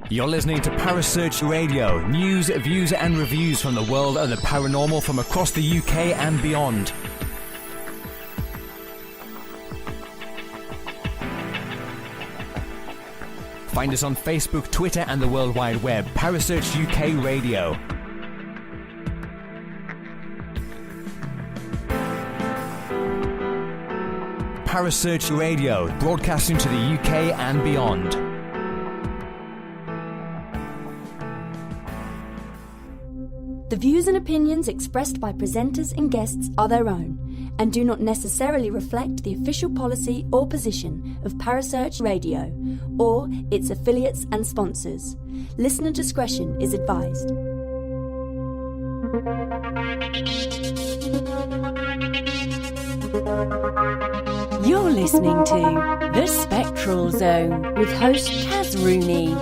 You're listening to Parasearch Radio, news, views and reviews from the world of the paranormal from across the UK and beyond. Find us on Facebook, Twitter and the World Wide Web. Parasearch UK Radio. Parasearch Radio, broadcasting to the UK and beyond. The views and opinions expressed by presenters and guests are their own and do not necessarily reflect the official policy or position of Parasearch Radio or its affiliates and sponsors. Listener discretion is advised. You're listening to The Spectral Zone with host Kaz Rooney.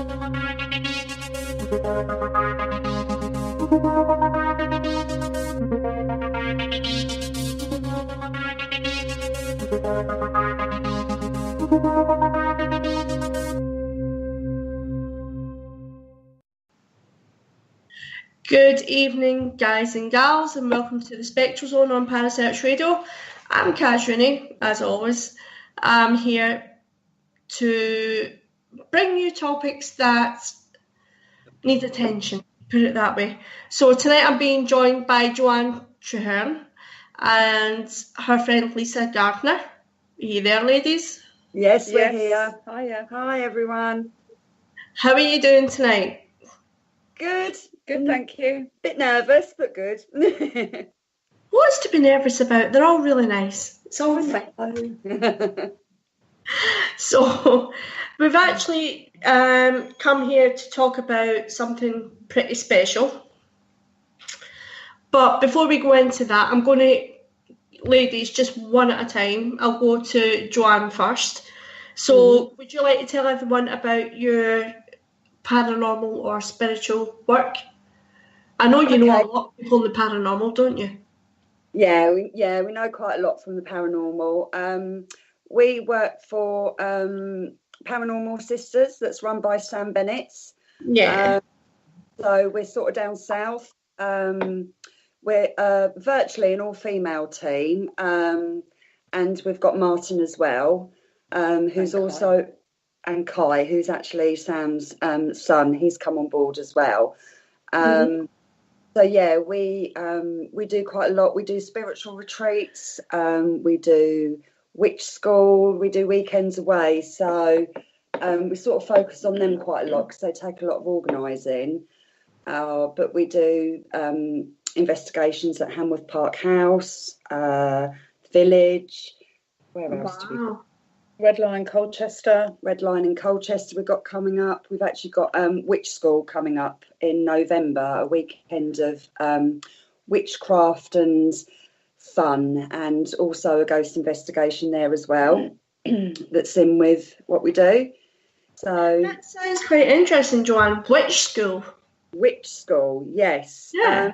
Good evening, guys and gals, and welcome to the Spectral Zone on Parasearch Radio. I'm Kaz Rooney, as always. I'm here to bring you topics that need attention, put it that way. So tonight I'm being joined by Joanne Treherne and her friend Lisa Gardner. Are you there, ladies? Yes, we're here. Hiya. Hi, everyone. How are you doing tonight? Good, thank you. Bit nervous, but good. What's to be nervous about? They're all really nice. It's all fine. So we've actually come here to talk about something pretty special. But before we go into that, I'm going to, ladies, just one at a time. I'll go to Joanne first. So would you like to tell everyone about your paranormal or spiritual work? I know you know a lot of people in the paranormal, don't you? Yeah, we know quite a lot from the paranormal. We work for Paranormal Sisters, that's run by Sam Bennett's. Yeah. So we're sort of down south. We're virtually an all-female team, and we've got Martin as well, who's also, and Kai, who's actually Sam's son. He's come on board as well. So yeah, we do quite a lot. We do spiritual retreats. We do witch school. We do weekends away. So we sort of focus on them quite a lot because they take a lot of organising. But we do investigations at Hamworth Park House, Village. Where else do we? Red Line in Colchester we've got coming up. We've actually got Witch School coming up in November, a weekend of witchcraft and fun, and also a ghost investigation there as well that's in with what we do. So that sounds quite interesting, Joanne. Witch School, yes. Yeah.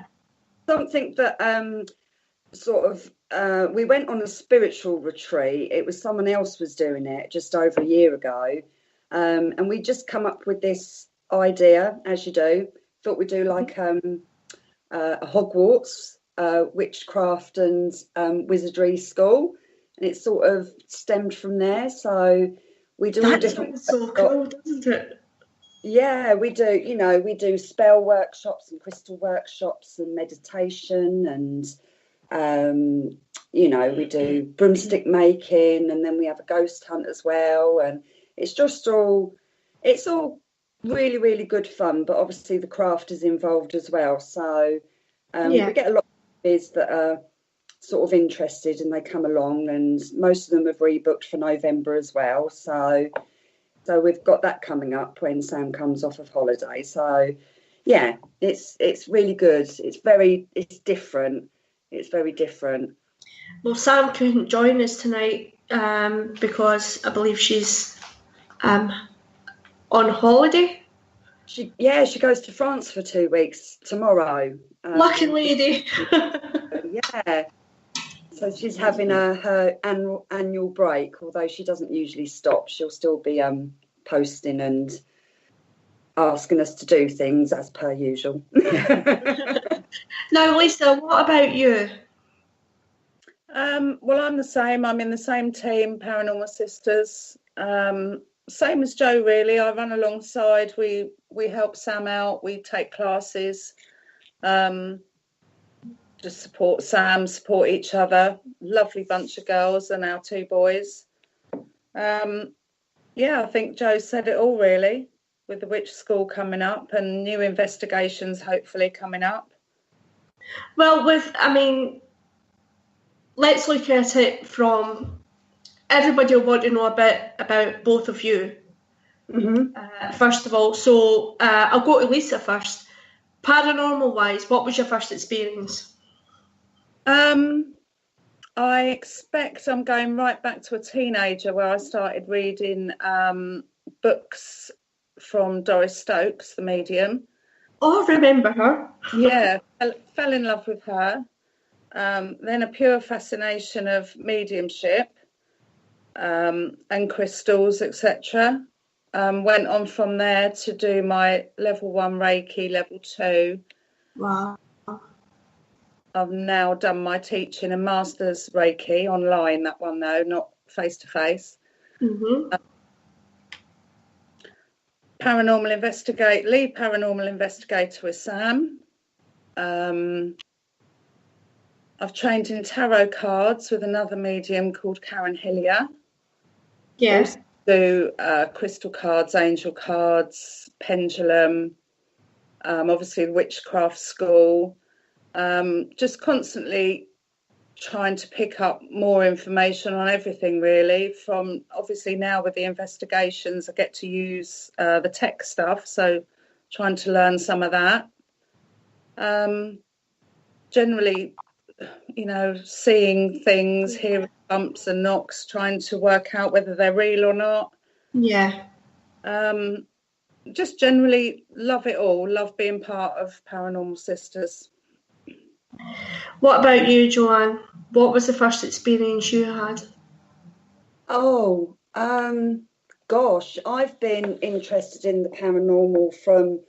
Something that sort of we went on a spiritual retreat. It was someone else was doing it just over a year ago, and we just come up with this idea, as you do. Thought we'd do like a Hogwarts witchcraft and wizardry school, and it sort of stemmed from there. So we do all different. So cool, doesn't it? Yeah, we do. You know, we do spell workshops and crystal workshops and meditation, and you know, we do broomstick making, and then we have a ghost hunt as well. And it's all really, really good fun. But obviously, the craft is involved as well. So we get a lot of kids that are sort of interested, and they come along, and most of them have rebooked for November as well. So we've got that coming up when Sam comes off of holiday. So yeah, it's really good. It's different. It's very different. Well, Sam couldn't join us tonight because I believe she's on holiday. She goes to France for 2 weeks tomorrow. Lucky lady. Yeah. So she's having her annual break, although she doesn't usually stop. She'll still be posting and asking us to do things as per usual. Now, Lisa, what about you? Well, I'm the same. I'm in the same team, Paranormal Sisters. Same as Jo, really. I run alongside. We help Sam out. We take classes. Just support Sam, support each other. Lovely bunch of girls and our 2 boys. Yeah, I think Jo said it all, really, with the witch school coming up and new investigations hopefully coming up. Well, let's look at it from everybody will want to know a bit about both of you. Mm-hmm. First of all, so I'll go to Lisa first. Paranormal wise, what was your first experience? I expect I'm going right back to a teenager where I started reading books from Doris Stokes, the medium. Oh, I remember her. Yeah, fell in love with her. Then a pure fascination of mediumship and crystals, etc. Went on from there to do my level 1 Reiki, level 2. Wow. I've now done my teaching and master's Reiki online, that one though, not face-to-face. Mm-hmm. Lead paranormal investigator with Sam. I've trained in tarot cards with another medium called Karen Hillier. Yes. Do crystal cards, angel cards, pendulum, obviously the witchcraft school. Just constantly trying to pick up more information on everything, really. From obviously now with the investigations, I get to use the tech stuff, so trying to learn some of that. Generally, seeing things, hearing bumps and knocks, trying to work out whether they're real or not. Yeah. Just generally love it all, love being part of Paranormal Sisters. What about you, Joanne? What was the first experience you had? Oh, gosh, I've been interested in the paranormal from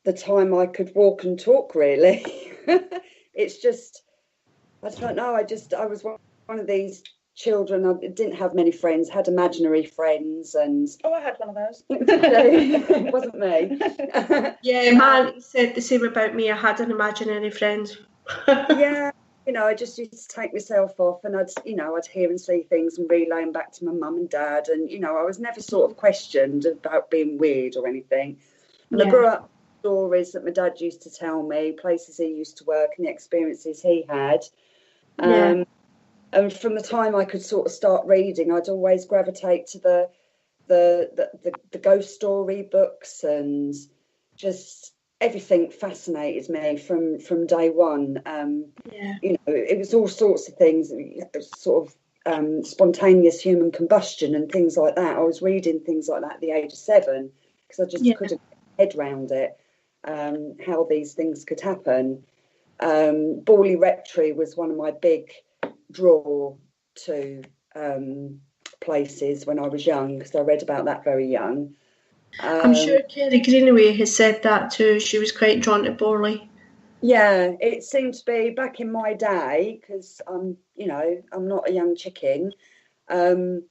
the time I could walk and talk, really. It's just, I don't know, I was one of these children. I didn't have many friends, had imaginary friends, and I had one of those. It wasn't me. Yeah, man said the same about me. I had an imaginary friend. Yeah, I just used to take myself off, and I'd hear and see things and relay them back to my mum and dad, and I was never sort of questioned about being weird or anything. And I grew up with stories that my dad used to tell me, places he used to work, and the experiences he had. And from the time I could sort of start reading, I'd always gravitate to the ghost story books, and just everything fascinated me from day one. It was all sorts of things, sort of spontaneous human combustion and things like that. I was reading things like that at the age of 7 because I just couldn't get my head around it, how these things could happen. Borley Rectory was one of my big draw to places when I was young, because I read about that very young. I'm sure Kerry Greenaway has said that too. She was quite drawn to Borley. Yeah, it seemed to be back in my day, because I'm not a young chicken. It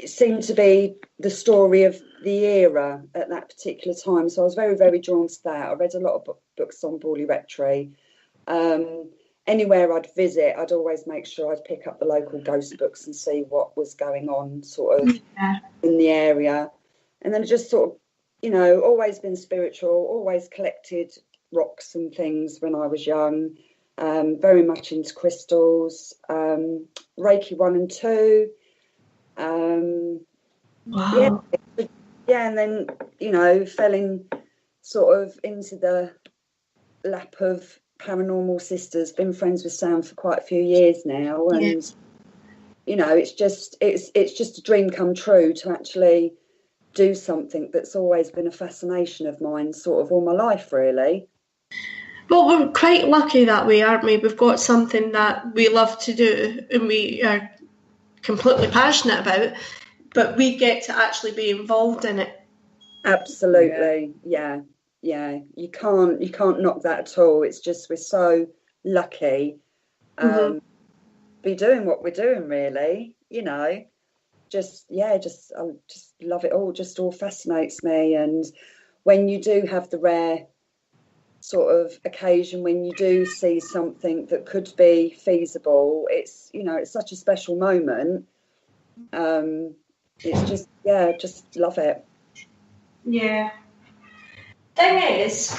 seemed to be the story of the era at that particular time. So I was very, very drawn to that. I read a lot of books on Borley Rectory. Anywhere I'd visit, I'd always make sure I'd pick up the local ghost books and see what was going on sort of in the area. And then just sort of, always been spiritual, always collected rocks and things when I was young, very much into crystals, Reiki 1 and 2. Wow. Yeah, and then, fell in sort of into the lap of Paranormal Sisters. Been friends with Sam for quite a few years now, and it's just a dream come true to actually do something that's always been a fascination of mine, sort of all my life, really. Well, we're quite lucky that way, aren't we? We've got something that we love to do and we are completely passionate about, but we get to actually be involved in it. Absolutely, yeah. You can't knock that at all. It's just we're so lucky be doing what we're doing, really. You know, I just love it all. Just all fascinates me. And when you do have the rare sort of occasion when you do see something that could be feasible, it's such a special moment. It's just love it. Yeah. Thing is,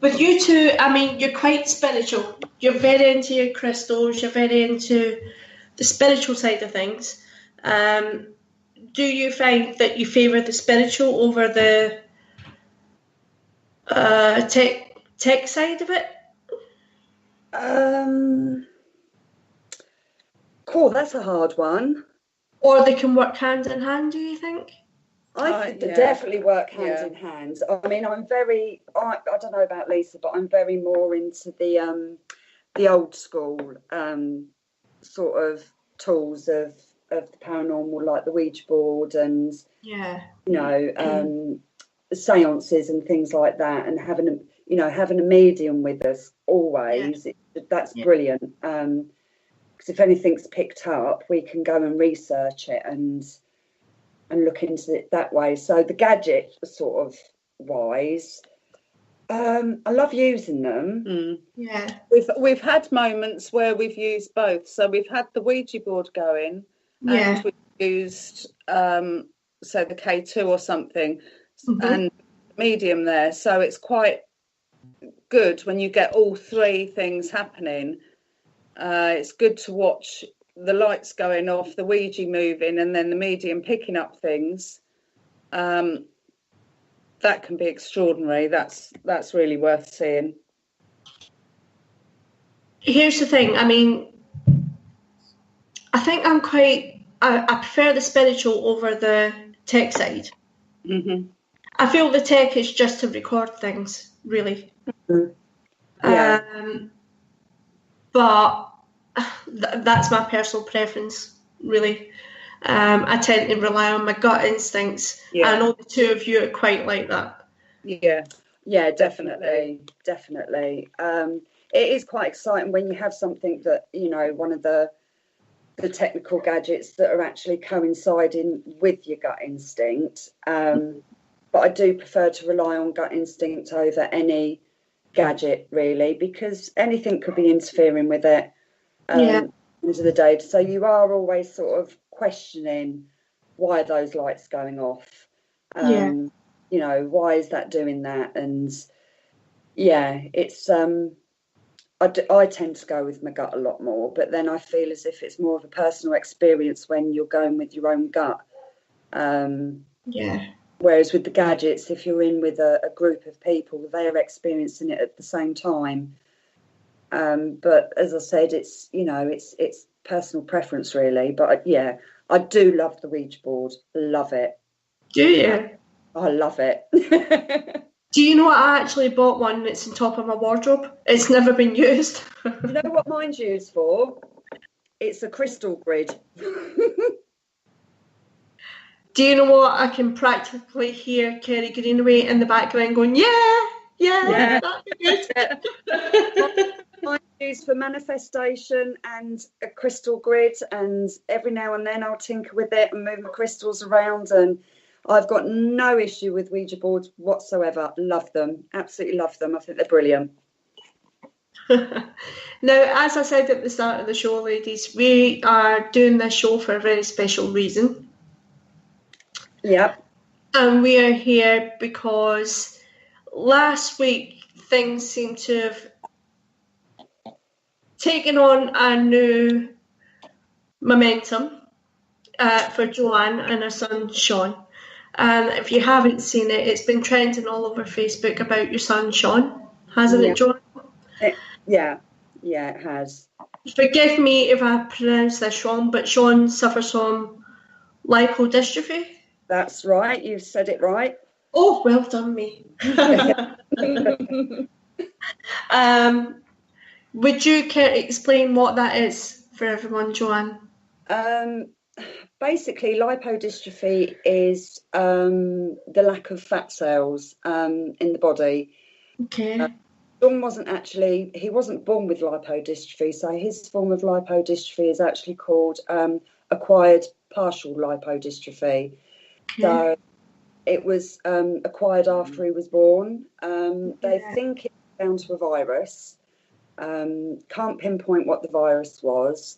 with you two, I mean, you're quite spiritual. You're very into your crystals. You're very into the spiritual side of things. Do you find that you favour the spiritual over the tech side of it? Cool, that's a hard one. Or they can work hand in hand, do you think? I think they definitely work hand in hand. I mean, I don't know about Lisa, but I'm very more into the old school sort of tools of the paranormal, like the Ouija board and seances and things like that, and having a medium with us always. That's brilliant. Because if anything's picked up, we can go and research it and look into it that way. So the gadget sort of wise, I love using them. Yeah, we've had moments where we've used both. So we've had the Ouija board going, and we've used so the K2 or something, and medium there. So it's quite good when you get all three things happening. It's good to watch the lights going off, the Ouija moving, and then the medium picking up things. That can be extraordinary. That's really worth seeing. Here's the thing. I mean, I think I prefer the spiritual over the tech side. I feel the tech is just to record things, really. But that's my personal preference, really. I tend to rely on my gut instincts. I know the two of you are quite like that. Yeah, definitely. It is quite exciting when you have something that, one of the technical gadgets that are actually coinciding with your gut instinct. But I do prefer to rely on gut instinct over any gadget, really, because anything could be interfering with it into the day. So you are always sort of questioning, why are those lights going off? Why is that doing that? And it's I tend to go with my gut a lot more, but then I feel as if it's more of a personal experience when you're going with your own gut. Whereas with the gadgets, if you're in with a group of people, they're experiencing it at the same time. But as I said, it's personal preference, really. But I do love the Ouija board. Love it. Do you? I love it. Do you know what? I actually bought one that's on top of my wardrobe. It's never been used. You know what mine's used for? It's a crystal grid. Do you know what? I can practically hear Kerry Greenaway in the background going, yeah, that'd be good. Mine's used for manifestation and a crystal grid, and every now and then I'll tinker with it and move my crystals around, and I've got no issue with Ouija boards whatsoever. Love them. Absolutely love them. I think they're brilliant. Now, as I said at the start of the show, ladies, we are doing this show for a very special reason. Yep. And we are here because last week things seem to have taken on a new momentum for Joanne and her son Shaun. And if you haven't seen it, it's been trending all over Facebook about your son Shaun, hasn't it, Joanne? Yeah, it has. Forgive me if I pronounce this wrong, but Shaun suffers from lipodystrophy. That's right, you've said it right. Oh, well done me. Would you care to explain what that is for everyone, Joanne? Basically, lipodystrophy is the lack of fat cells in the body. Okay. Shaun he wasn't born with lipodystrophy, so his form of lipodystrophy is actually called acquired partial lipodystrophy. Okay. So it was acquired after he was born. They think it's down to a virus. Can't pinpoint what the virus was.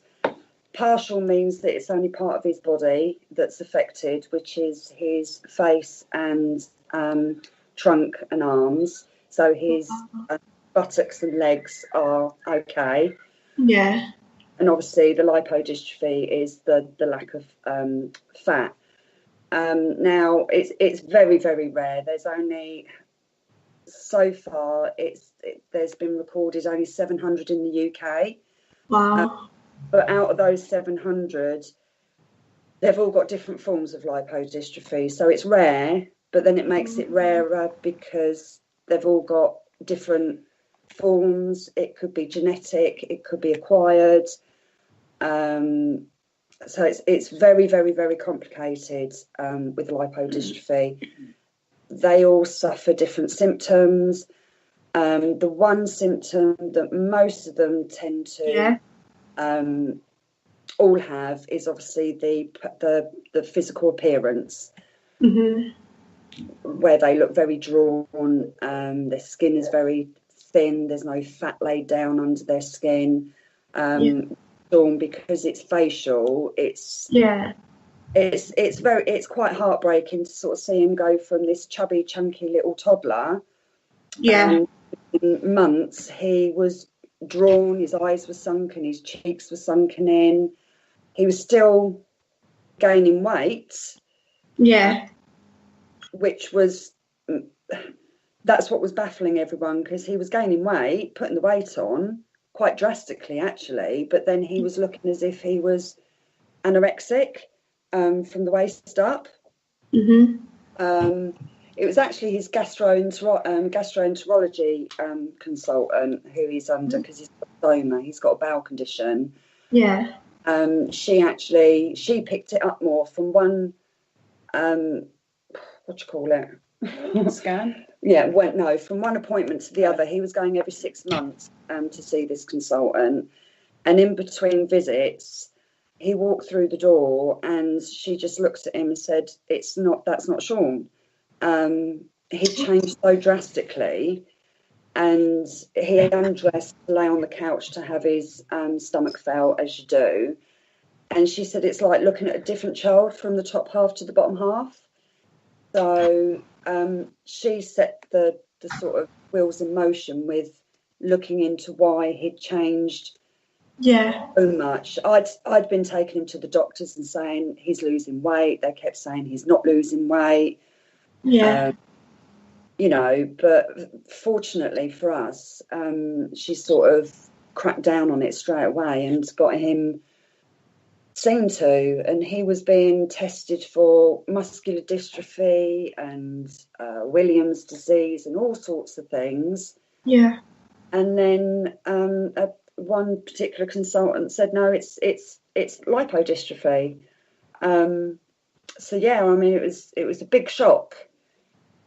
Partial means that it's only part of his body that's affected, which is his face and trunk and arms. So his buttocks and legs are okay. Yeah. And obviously the lipodystrophy is the lack of fat. Now it's very, very rare. There's only, so far, there's been recorded only 700 in the UK. Wow. But out of those 700, they've all got different forms of lipodystrophy. So it's rare, but then it makes it rarer because they've all got different forms. It could be genetic, it could be acquired. So it's very, very, very complicated with lipodystrophy. They all suffer different symptoms. The one symptom that most of them tend to all have is obviously the physical appearance, where they look very drawn. Their skin is very thin. There's no fat laid down under their skin. Because it's facial, it's quite heartbreaking to sort of see him go from this chubby, chunky little toddler. In months, he was drawn, his eyes were sunken, his cheeks were sunken in. He was still gaining weight. That's what was baffling everyone, because he was gaining weight, putting the weight on quite drastically, actually, but then he was looking as if he was anorexic from the waist up. It was actually his gastroenterology consultant who he's under, because he's got stoma, he's got a bowel condition. She picked it up more from one, Scan? From one appointment to the other. He was going every 6 months to see this consultant, and in between visits he walked through the door and she just looked at him and said, that's not Shaun. He changed so drastically, and he undressed to lay on the couch to have his stomach felt, as you do, and she said it's like looking at a different child from the top half to the bottom half. So she set the sort of wheels in motion with looking into why he'd changed so much. I'd been taking him to the doctors and saying he's losing weight. They kept saying he's not losing weight. But fortunately for us, she sort of cracked down on it straight away and got him seen to, and he was being tested for muscular dystrophy and Williams disease and all sorts of things. And then one particular consultant said, no, it's lipodystrophy. It was a big shock.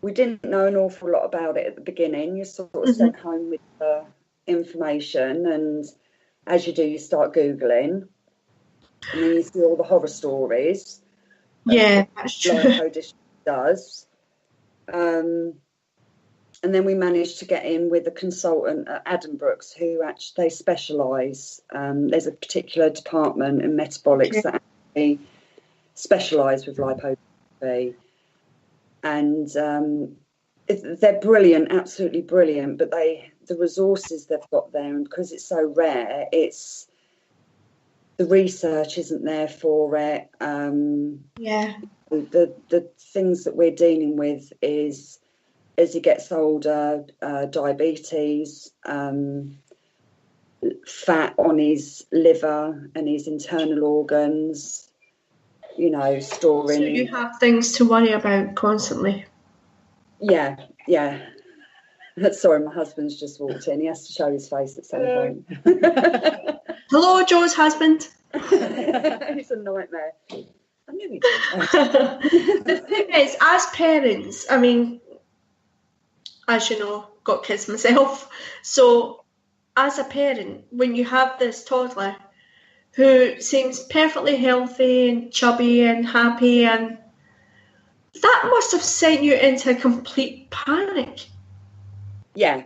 We didn't know an awful lot about it at the beginning. You're sort of sent home with the information, and as you do, you start Googling. And then you see all the horror stories. That's true. Lipodystrophy does. And then we managed to get in with a consultant at Addenbrooke's who they specialise. There's a particular department in metabolics that actually specialise with lipodystrophy. And they're brilliant, absolutely brilliant. But the resources they've got there, and because it's so rare, the research isn't there for it. The things that we're dealing with is, as he gets older, diabetes, fat on his liver and his internal organs, storing. So you have things to worry about constantly. Yeah. Sorry, my husband's just walked in. He has to show his face at some point. Hello, Joe's husband. He's a nightmare. I knew he'd The thing is, as parents, I mean, as you know, got kids myself. So, as a parent, when you have this toddler who seems perfectly healthy and chubby and happy, and that must have sent you into a complete panic. Yeah,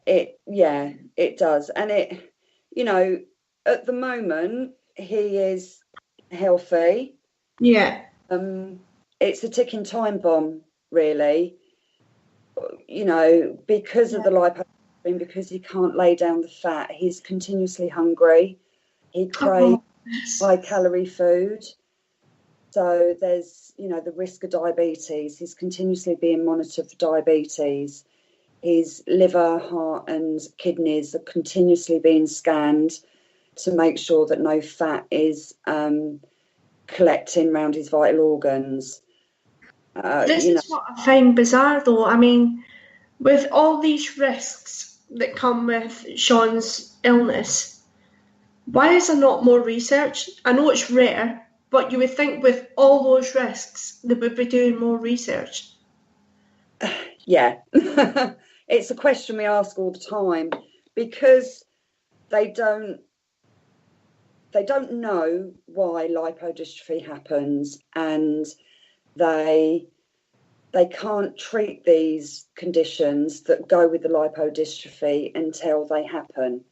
it does. And it, at the moment, he is healthy. Yeah. It's a ticking time bomb, really, because of the lipodystrophy, because he can't lay down the fat. He's continuously hungry. He craves high-calorie food. So there's, the risk of diabetes. He's continuously being monitored for diabetes. His liver, heart and kidneys are continuously being scanned to make sure that no fat is collecting around his vital organs. This is what I find bizarre, though. I mean, with all these risks that come with Shaun's illness, why is there not more research? I know it's rare, but you would think with all those risks, they would be doing more research. Yeah, it's a question we ask all the time, because they don't know why lipodystrophy happens, and they can't treat these conditions that go with the lipodystrophy until they happen.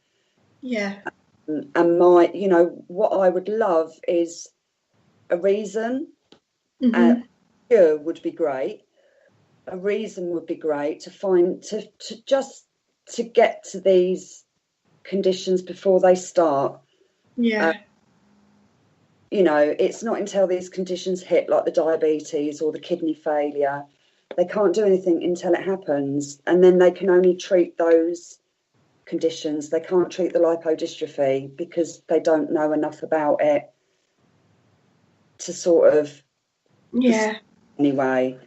Yeah. And what I would love is a reason. Mm-hmm. Cure would be great. A reason would be great to get to these conditions before they start. Yeah. It's not until these conditions hit, like the diabetes or the kidney failure, they can't do anything until it happens, and then they can only treat those conditions. They can't treat the lipodystrophy because they don't know enough about it to sort of anyway.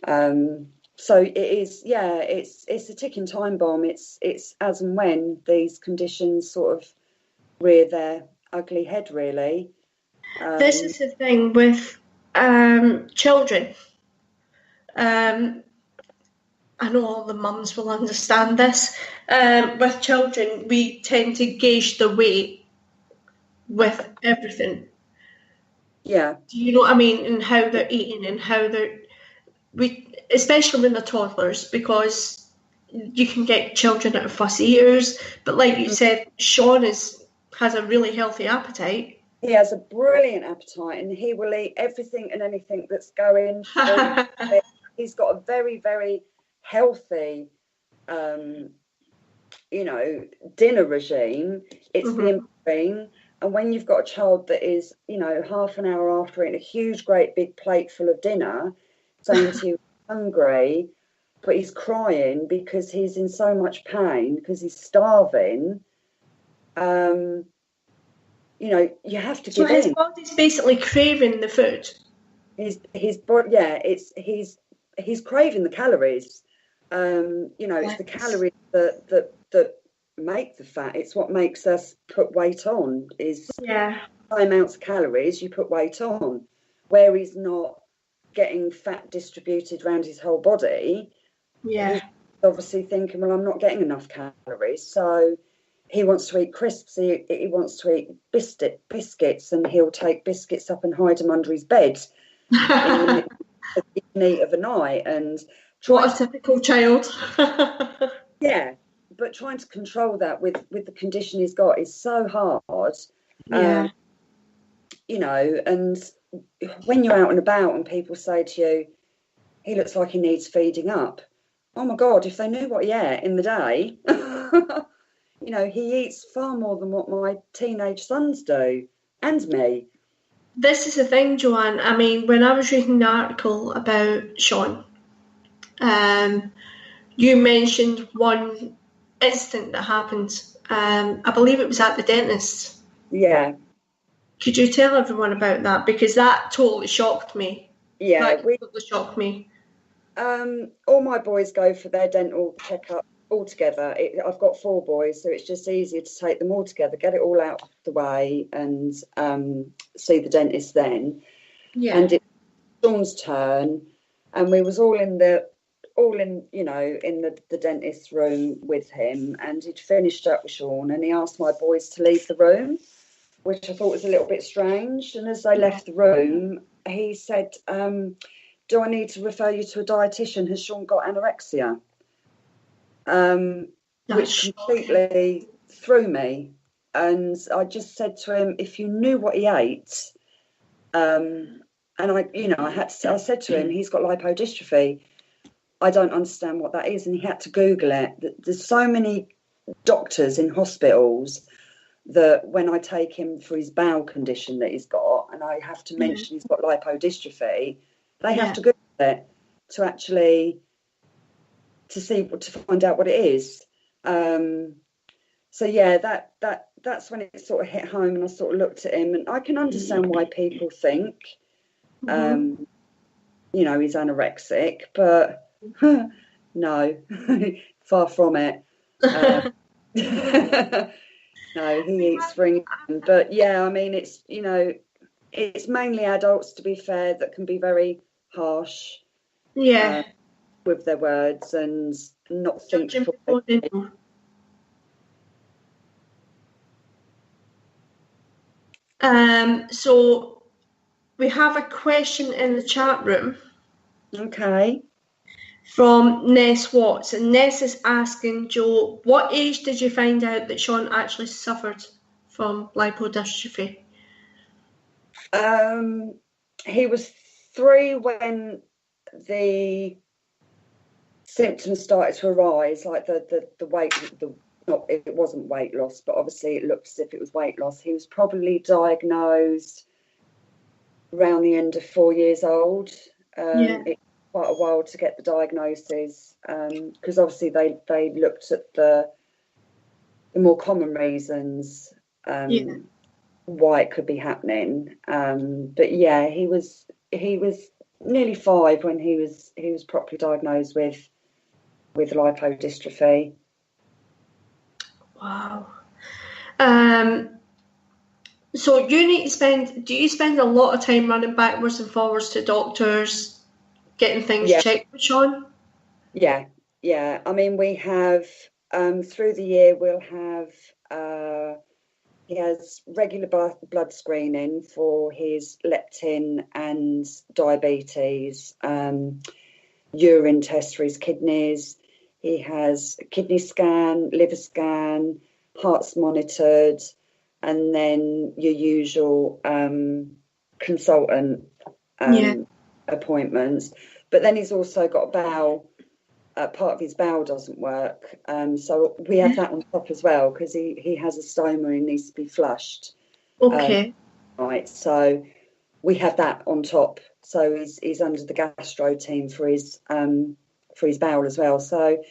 So it is, it's a ticking time bomb. It's as and when these conditions sort of rear their ugly head, really. This is the thing with children. I know all the mums will understand this. With children, we tend to gauge the weight with everything. Yeah. Do you know what I mean? And how they're eating and how especially when they're toddlers, because you can get children that are fussy eaters. But like you said, Shaun has a really healthy appetite. He has a brilliant appetite, and he will eat everything and anything that's going through. He's got a very, very healthy, dinner regime. It's the thing. And when you've got a child that is, half an hour after eating a huge, great big plate full of dinner, saying to you, hungry, but he's crying because he's in so much pain because he's starving. You have to give in. So his body's basically craving the food. He's craving the calories. It's the calories that make the fat. It's what makes us put weight on. Is high amounts of calories you put weight on, where he's not getting fat distributed around his whole body. Yeah, he's obviously thinking, well, I'm not getting enough calories, so he wants to eat crisps. He wants to eat biscuits, and he'll take biscuits up and hide them under his bed in the heat of a night. And what a typical child. Yeah, but trying to control that with the condition he's got is so hard. Yeah. And when you're out and about and people say to you, he looks like he needs feeding up. Oh my God, if they knew what he ate in the day. He eats far more than what my teenage sons do, and me. This is the thing, Joanne. I mean, when I was reading the article about Shaun, you mentioned one incident that happened. I believe it was at the dentist. Yeah. Could you tell everyone about that? Because that totally shocked me. Yeah. That totally shocked me. All my boys go for their dental checkup all together. I've got 4 boys, so it's just easier to take them all together, get it all out of the way, and see the dentist then. Yeah. And it's Shaun's turn, and we was all in the dentist's room with him, and he'd finished up with Shaun, and he asked my boys to leave the room, which I thought was a little bit strange. And as they left the room, he said, do I need to refer you to a dietitian? Has Shaun got anorexia? Which completely threw me. And I just said to him, if you knew what he ate, and I said to him, he's got lipodystrophy. I don't understand what that is. And he had to Google it. There's so many doctors in hospitals that when I take him for his bowel condition that he's got, and I have to mention he's got lipodystrophy, they have to Google it to find out what it is. So yeah, that's when it sort of hit home, and I sort of looked at him, and I can understand why people think, he's anorexic, but no, far from it. No, he eats for England, but yeah, I mean, it's mainly adults, to be fair, that can be very harsh, with their words and not think. So we have a question in the chat room. Okay. From Ness Watts, and Ness is asking, Joe, what age did you find out that Shaun actually suffered from lipodystrophy? He was 3 when the symptoms started to arise, like the weight, it wasn't weight loss, but obviously it looked as if it was weight loss. He was probably diagnosed around the end of 4 years old. It quite a while to get the diagnosis, because obviously they looked at the more common reasons why it could be happening. But yeah, he was nearly 5 when he was properly diagnosed with lipodystrophy. Wow. So do you spend a lot of time running backwards and forwards to doctors, getting things checked with Shaun? Yeah. I mean, we have through the year we'll have he has regular blood screening for his leptin and diabetes, urine test for his kidneys. He has a kidney scan, liver scan, heart's monitored, and then your usual consultant appointments. But then he's also got bowel. Part of his bowel doesn't work, so we have that on top as well, because he has a stoma and needs to be flushed. Okay. Right, so we have that on top. So he's under the gastro team for his bowel as well. So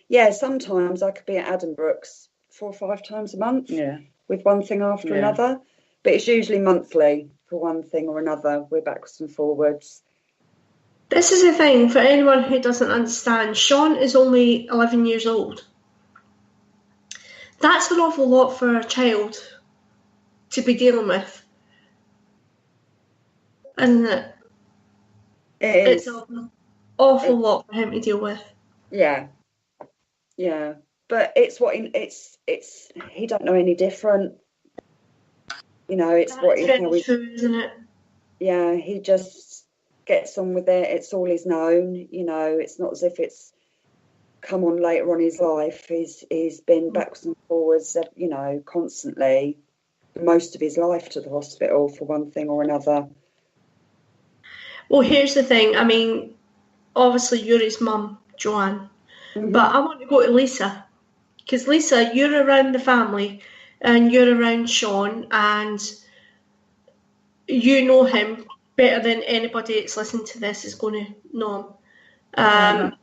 yeah, sometimes I could be at Addenbrooke's 4 or 5 times a month. Yeah. With one thing after another, but it's usually monthly for one thing or another. We're backwards and forwards. This is the thing, for anyone who doesn't understand, Shaun is only 11 years old. That's an awful lot for a child to be dealing with, isn't it? It's an awful lot for him to deal with. Yeah. But it's he don't know any different. It's true, isn't it? Yeah, he just gets on with it. It's all he's known. It's not as if it's come on later on in his life. He's been backwards and forwards, constantly most of his life to the hospital for one thing or another. Well, here's the thing. I mean, obviously you're his mum, Joanne, but I want to go to Lisa, because Lisa, you're around the family and you're around Shaun, and you know him better than anybody that's listening to this is going to know him.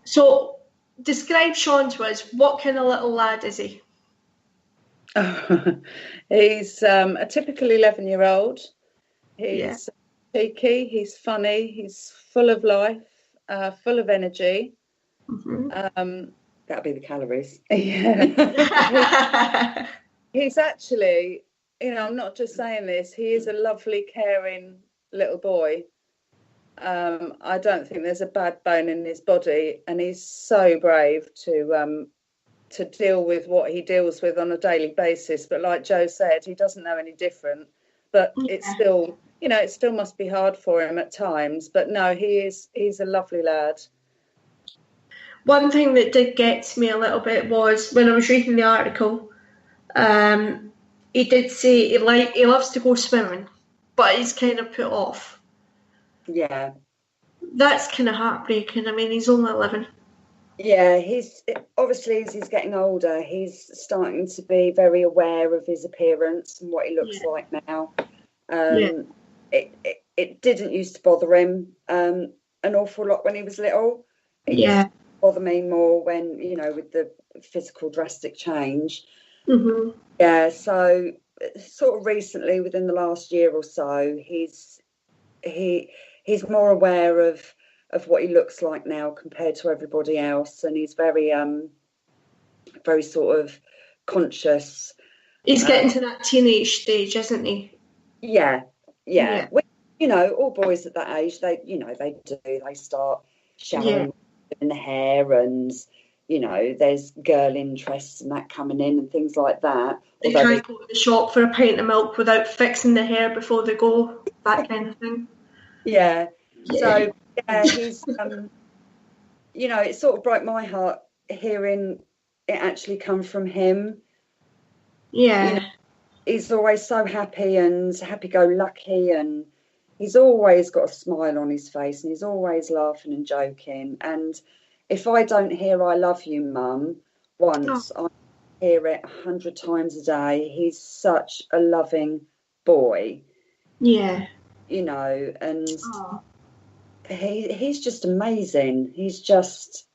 So describe Shaun to us. What kind of little lad is he? He's a typical 11-year-old. He's cheeky, he's funny, he's full of life. full of energy. That'll be the calories. Yeah. He's actually, I'm not just saying this, he is a lovely, caring little boy. I don't think there's a bad bone in his body, and he's so brave to deal with what he deals with on a daily basis. But like Joe said, he doesn't know any different. But it's still, it still must be hard for him at times. But no, he's a lovely lad. One thing that did get to me a little bit was when I was reading the article, he did say he loves to go swimming, but he's kind of put off. Yeah. That's kind of heartbreaking. I mean, he's only 11. Yeah, he's obviously, as he's getting older, he's starting to be very aware of his appearance and what he looks like now. It didn't used to bother him an awful lot when he was little. It used to bother me more when, with the physical drastic change. Mm-hmm. Yeah, so sort of recently, within the last year or so, he's more aware of what he looks like now compared to everybody else, and he's very sort of conscious. He's getting to that teenage stage, isn't he? Yeah. Well, all boys at that age, they start showering in the hair, and there's girl interests and that coming in and things like that. They can't go to the shop for a pint of milk without fixing the hair before they go, that kind of thing. Yeah. So he's it sort of broke my heart hearing it actually come from him. Yeah. He's always so happy and happy-go-lucky, and he's always got a smile on his face, and he's always laughing and joking. And if I don't hear "I love you, Mum" once, I hear it 100 times a day. He's such a loving boy. Yeah. And he's just amazing. He's just,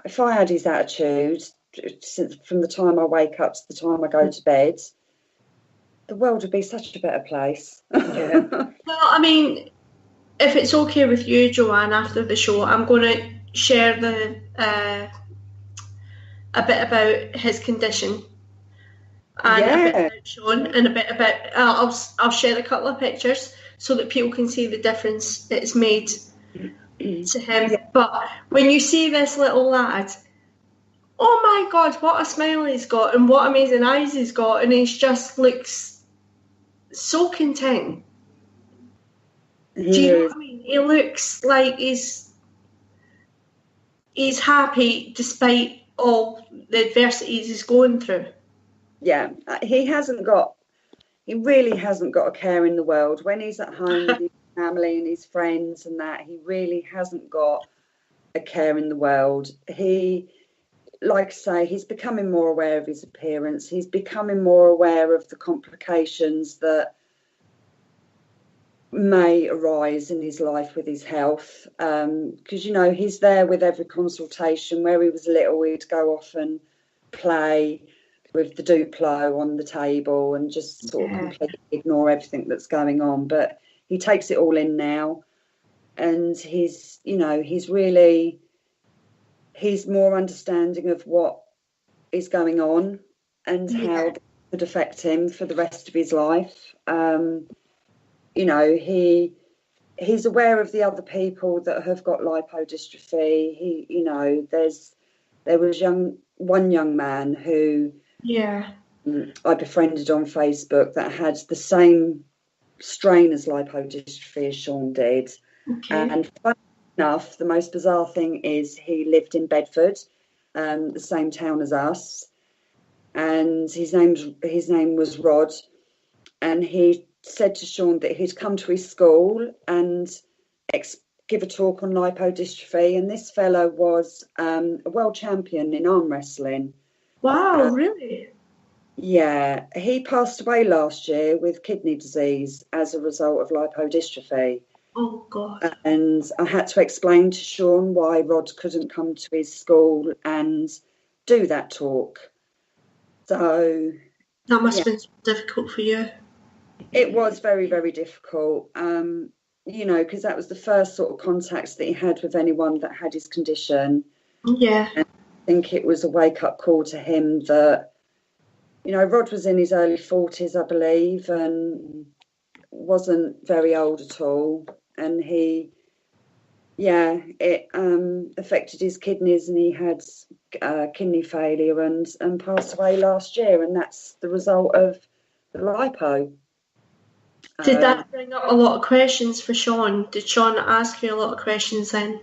if I had his attitude from the time I wake up to the time I go to bed, the world would be such a better place. Yeah. Well, I mean, if it's okay with you, Joanne, after the show, I'm going to share a bit about his condition and a bit about Shaun, and a bit about I'll share a couple of pictures so that people can see the difference it's made to him. Yeah. But when you see this little lad, oh my God, what a smile he's got and what amazing eyes he's got, and he just looks so content. Do you know what I mean? He looks like he's happy despite all the adversities he's going through. Yeah, he really hasn't got a care in the world. When he's at home with his family and his friends and that, he really hasn't got a care in the world. He, like I say, he's becoming more aware of his appearance. He's becoming more aware of the complications that may arise in his life with his health. Because, he's there with every consultation. Where he was little, he'd go off and play with the Duplo on the table and just sort of completely ignore everything that's going on. But he takes it all in now, and he's more understanding of what is going on and how it could affect him for the rest of his life. He's aware of the other people that have got lipodystrophy. There was one young man who I befriended on Facebook that had the same strain as lipodystrophy as Shaun did. Okay. And funny enough, the most bizarre thing is he lived in Bedford, the same town as us, and his name was Rod, and he said to Shaun that he'd come to his school and give a talk on lipodystrophy, and this fellow was a world champion in arm wrestling. Wow, really? Yeah, he passed away last year with kidney disease as a result of lipodystrophy. Oh, God. And I had to explain to Shaun why Rod couldn't come to his school and do that talk. So that must have been difficult for you. It was very, very difficult. you know, because that was the first sort of contacts that he had with anyone that had his condition. Yeah. And I think it was a wake-up call to him that, you know, Rod was in his early 40s, I believe, and wasn't very old at all. And it affected his kidneys, and he had kidney failure and passed away last year. And that's the result of the lipo. Did that bring up a lot of questions for Shaun? Did Shaun ask you a lot of questions then?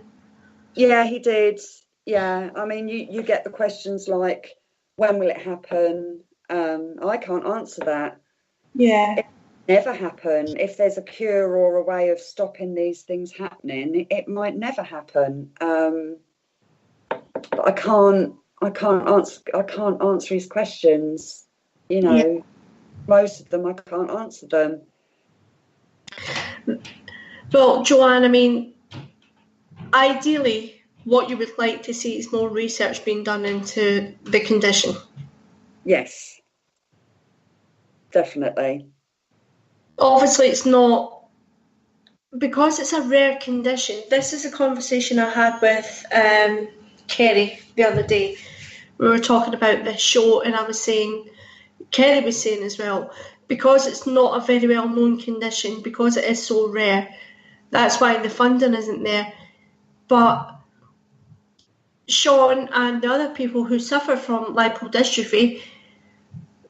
Yeah, he did. Yeah, I mean, you get the questions like, when will it happen? I can't answer that. Yeah. It never happen. If there's a cure or a way of stopping these things happening, it might never happen. But I can't answer his questions. You know, most of them I can't answer them. Well, Joanne, I mean, ideally, what you would like to see is more research being done into the condition. Yes, definitely. Obviously, it's not, because it's a rare condition. This is a conversation I had with Kerry the other day. We were talking about this show, and I was saying, Kerry was saying as well, because it's not a very well-known condition, because it is so rare, that's why the funding isn't there. But Shaun and the other people who suffer from lipodystrophy,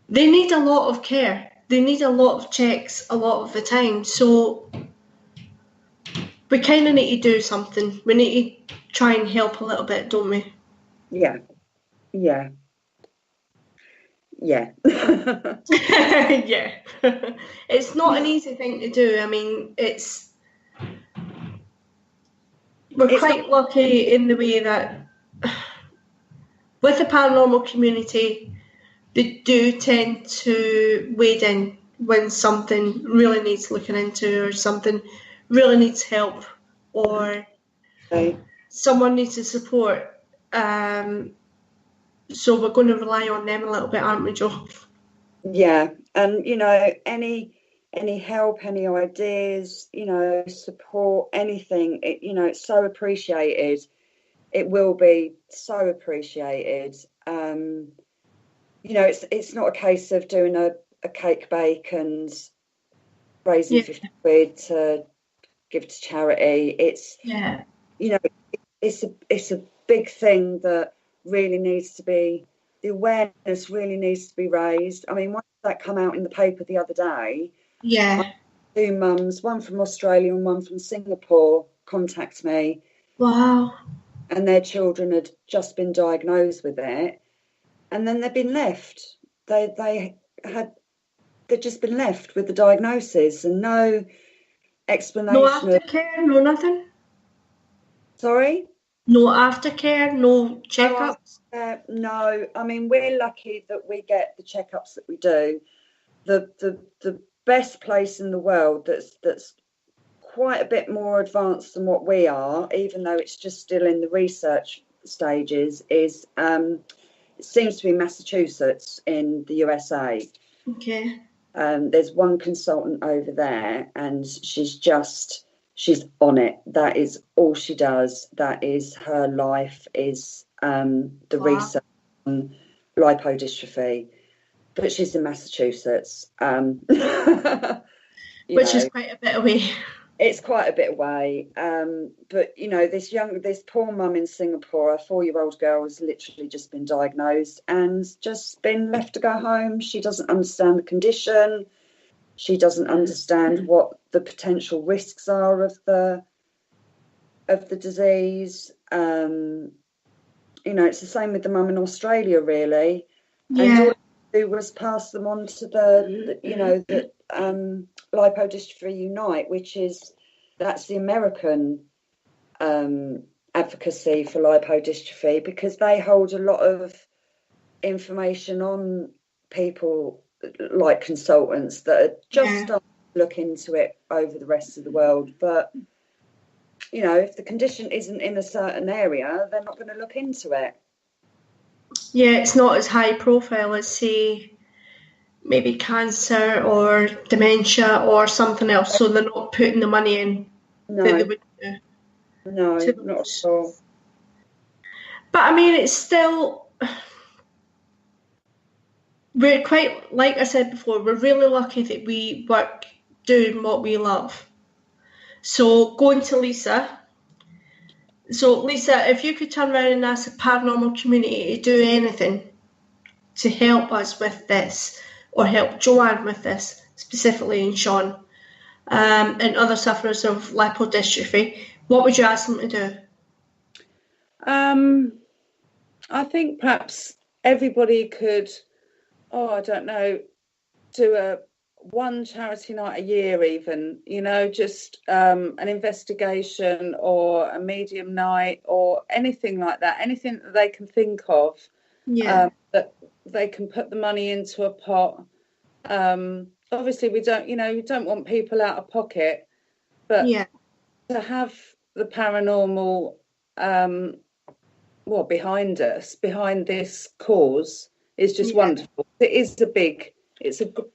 they need a lot of care. They need a lot of checks a lot of the time. So we kind of need to do something. We need to try and help a little bit, don't we? Yeah. Yeah. Yeah. It's not an easy thing to do. I mean, we're quite lucky in the way that with the paranormal community, they do tend to wade in when something really needs looking into, or something really needs help, or someone needs the support. So we're going to rely on them a little bit, aren't we, Jo? Yeah, and you know, any help, any ideas, you know, support, anything, it's so appreciated. It will be so appreciated. You know, it's not a case of doing a cake bake and raising 50 quid to give to charity. It's you know, it's a big thing that really needs to be, the awareness really needs to be raised. I mean, once that come out in the paper the other day, two mums, one from Australia and one from Singapore, contact me. Wow. And their children had just been diagnosed with it, and then they'd been left. They'd just been left with the diagnosis and no explanation. No aftercare, no nothing? Sorry? No aftercare, no checkups? No, I mean, we're lucky that we get the checkups that we do. The best place in the world that's quite a bit more advanced than what we are, even though it's just still in the research stages, is it seems to be Massachusetts in the USA. Okay. There's one consultant over there, and she's on it. That is all she does. That is her life, is the research on lipodystrophy. But she's in Massachusetts. Which is quite a bit away. It's quite a bit away. But, you know, this poor mum in Singapore, a 4-year-old girl, has literally just been diagnosed and just been left to go home. She doesn't understand the condition. She doesn't understand what the potential risks are of the disease. You know, it's the same with the mum in Australia, really. Yeah. And all I do was pass them on to the Lipodystrophy Unite, that's the American advocacy for lipodystrophy, because they hold a lot of information on people like consultants that are just starting to look into it over the rest of the world. But, you know, if the condition isn't in a certain area, they're not going to look into it. Yeah, it's not as high profile as, say, maybe cancer or dementia or something else, so they're not putting the money in. that they No, would do no, to not at those. all. But I mean, it's still, we're quite, like I said before, we're really lucky that we work doing what we love. So going to Lisa. So Lisa, if you could turn around and ask the paranormal community to do anything to help us with this, or help Joanne with this, specifically and Shaun, and other sufferers of lipodystrophy, what would you ask them to do? I think perhaps everybody could, I don't know, do one charity night a year even, just an investigation or a medium night or anything like that, anything that they can think of, that they can put the money into a pot. Obviously we don't want people out of pocket, but to have the paranormal behind us, behind this cause, is just wonderful. It's a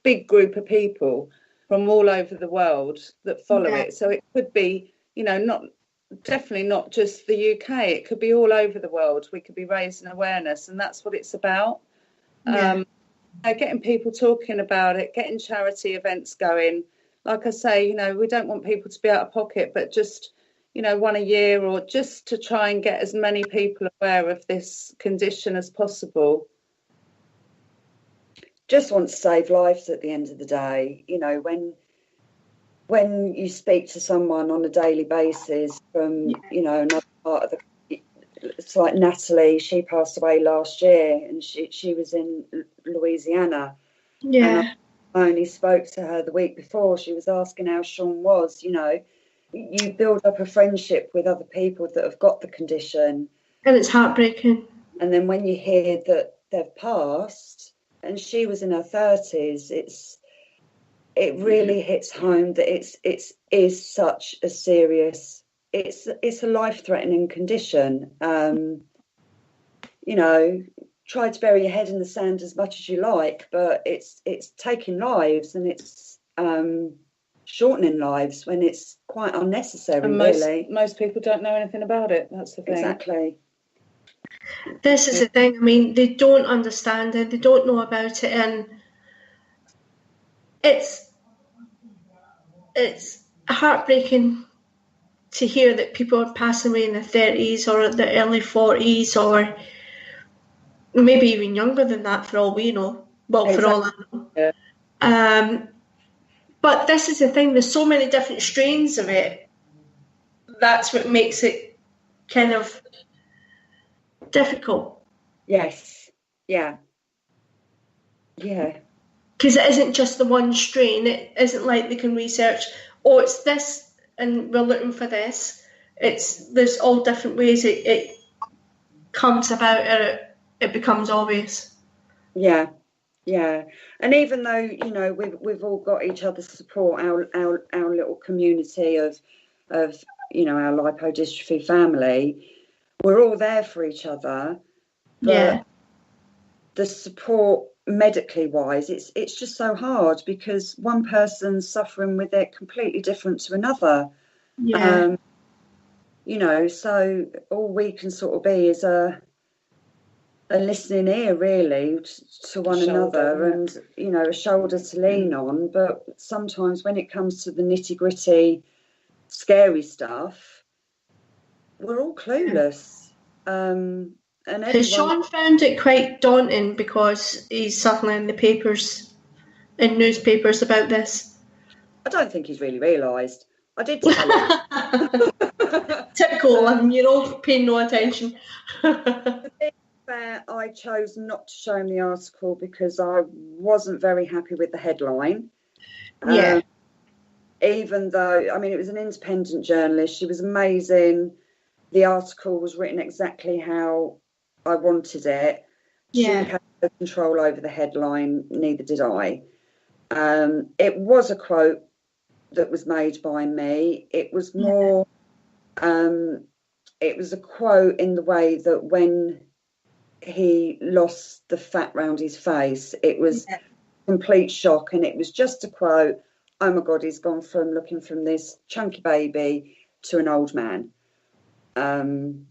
big group of people from all over the world that follow it. So it could be, definitely not just the UK. It could be all over the world. We could be raising awareness, and that's what it's about. Getting people talking about it, getting charity events going. Like I say, we don't want people to be out of pocket, but just, one a year, or just to try and get as many people aware of this condition as possible. Just want to save lives at the end of the day. When you speak to someone on a daily basis from, another part of it's like Natalie, she passed away last year, and she was in Louisiana. And I only spoke to her the week before. She was asking how Shaun was. You build up a friendship with other people that have got the condition. And it's heartbreaking. And then when you hear that they've passed, and she was in her 30s, it really hits home that it is such a serious, it's a life-threatening condition. Try to bury your head in the sand as much as you like, but it's taking lives, and it's shortening lives when it's quite unnecessary. And most people don't know anything about it. That's the thing. Exactly. This is the thing. I mean, they don't understand it. They don't know about it, and it's heartbreaking to hear that people are passing away in their 30s or their early 40s, or maybe even younger than that, for all we know. Well, exactly. For all I know. Yeah. But this is the thing. There's so many different strains of it. That's what makes it kind of difficult. Yes. Yeah. Yeah. Because it isn't just the one strain. It isn't like they can research, it's this, and we're looking for this. There's all different ways it comes about, and it becomes obvious. Yeah. Yeah. And even though, we've all got each other's support, our little community of our lipodystrophy family, we're all there for each other. But the support medically wise, it's just so hard, because one person's suffering with it completely different to another. So all we can sort of be is a listening ear, really, to one another, and a shoulder to lean on. But sometimes when it comes to the nitty-gritty scary stuff, we're all clueless. Has Shaun found it quite daunting, because he's suddenly in the papers, in newspapers, about this? I don't think he's really realised. I did tell him. Typical, paying no attention. The thing that I chose not to show him the article because I wasn't very happy with the headline. Even though, it was an independent journalist. She was amazing. The article was written exactly how I wanted it. She had no control over the headline, neither did I. It was a quote that was made by me. It was more, it was a quote in the way that when he lost the fat round his face, it was complete shock, and it was just a quote. oh my God, he's gone from looking from this chunky baby to an old man. And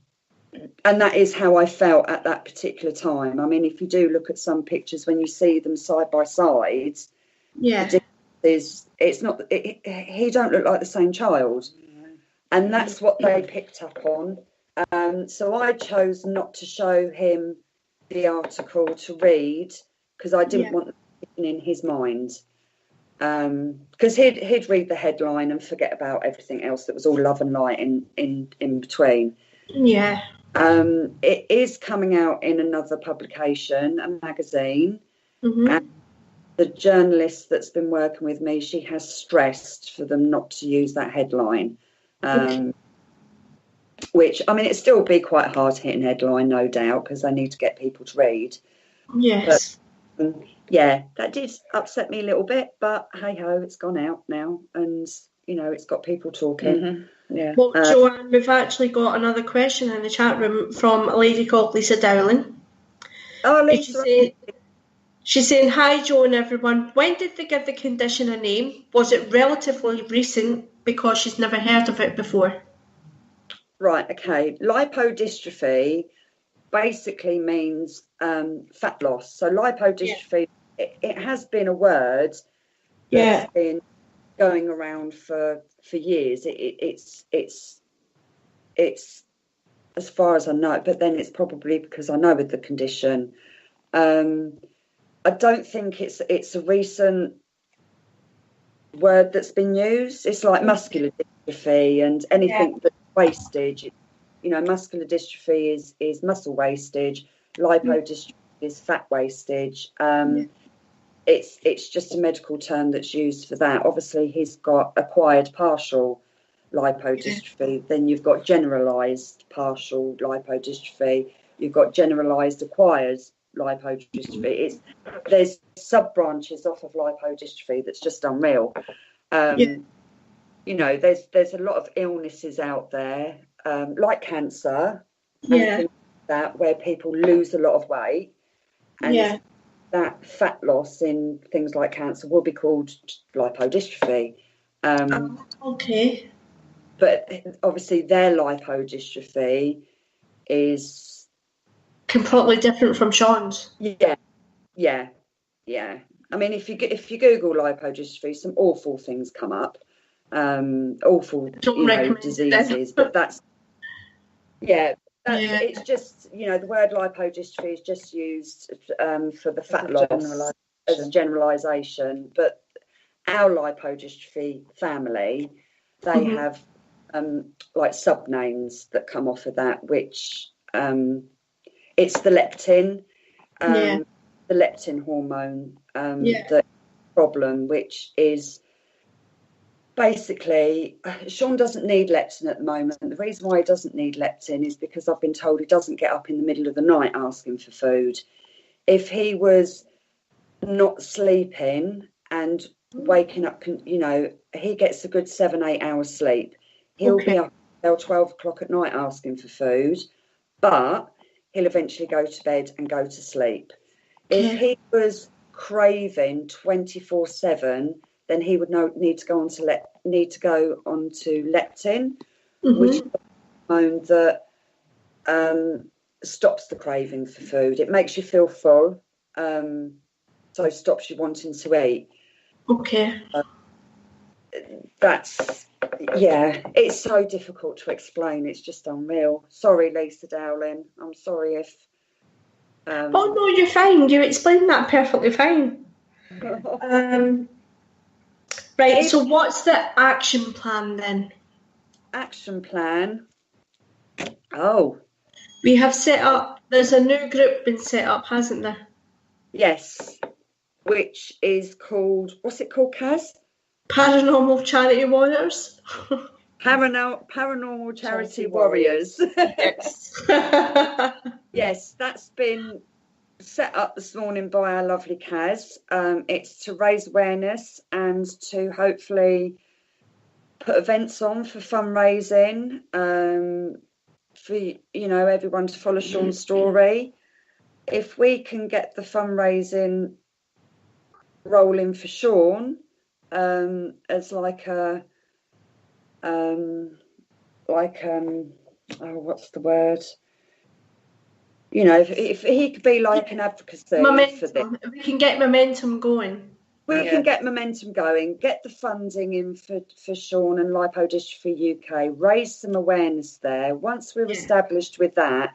that is how I felt at that particular time. I mean, if you do look at some pictures, when you see them side by side, Yeah. it's not, he don't look like the same child. And that's what they picked up on. So I chose not to show him the article to read because I didn't want that in his mind. Because he'd read the headline and forget about everything else that was all love and light in between. Yeah. It is coming out in another publication, a magazine. And the journalist that's been working with me, she has stressed for them not to use that headline. Which, I mean, it'd still be quite a hard-hitting headline, no doubt, because they need to get people to read. Yes. But, yeah, that did upset me a little bit, but hey-ho, it's gone out now, and, you know, it's got people talking. Yeah. Well, Joanne, we've actually got another question in the chat room from a lady called Lisa Dowling. Oh, Lisa. She's saying, hi, Jo and everyone. When did they give the condition a name? Was it relatively recent because she's never heard of it before? Right, okay. Lipodystrophy basically means fat loss. So lipodystrophy, it has been a word that's been going around for years. It's as far as I know, but then it's probably because I know with the condition. I don't think it's a recent word that's been used. It's like muscular dystrophy and anything that's wastage. You know, muscular dystrophy is muscle wastage. Lipodystrophy is fat wastage. It's just a medical term that's used for that. Obviously, he's got acquired partial lipodystrophy. Then you've got generalised partial lipodystrophy. You've got generalised acquired lipodystrophy. There's sub branches off of lipodystrophy that's just unreal. You know, there's a lot of illnesses out there, like cancer, and things like that, where people lose a lot of weight, and that fat loss in things like cancer will be called lipodystrophy. Okay. But obviously, their lipodystrophy is completely different from Shaun's. Yeah. I mean, if you Google lipodystrophy, some awful things come up, awful diseases. But that's it's just, you know, the word lipodystrophy is just used for the fat loss as a generalisation. But our lipodystrophy family, they have like sub names that come off of that, which it's the leptin. The leptin hormone, the problem, which is basically, Shaun doesn't need leptin at the moment. The reason why he doesn't need leptin is because I've been told he doesn't get up in the middle of the night asking for food. If he was not sleeping and waking up, you know, he gets a good 7-8 hours sleep. He'll be up till 12 o'clock at night asking for food, but he'll eventually go to bed and go to sleep. If he was craving 24/7, then he would need to go on to leptin, which is a hormone that stops the craving for food. It makes you feel full, so stops you wanting to eat. It's so difficult to explain. It's just unreal. Sorry, Lisa Dowling. I'm sorry if. Oh no, you're fine. You explained that perfectly fine. Right. So, what's the action plan then? Action plan. Oh, we have set up. There's a new group been set up, hasn't there? Yes, which is called, what's it called, Kaz? Paranormal Charity Warriors. Paranormal Charity Warriors. Yes. Yes, that's been set up this morning by our lovely Kaz. It's to raise awareness and to hopefully put events on for fundraising, for, you know, everyone to follow Shaun's story. If we can get the fundraising rolling for Shaun, as like a oh, what's the word? You know, if he could be like an advocacy for this, Momentum. If we can get momentum going. we can get momentum going, get the funding in for Shaun and Lipodystrophy UK, raise some awareness there. Once we're established with that,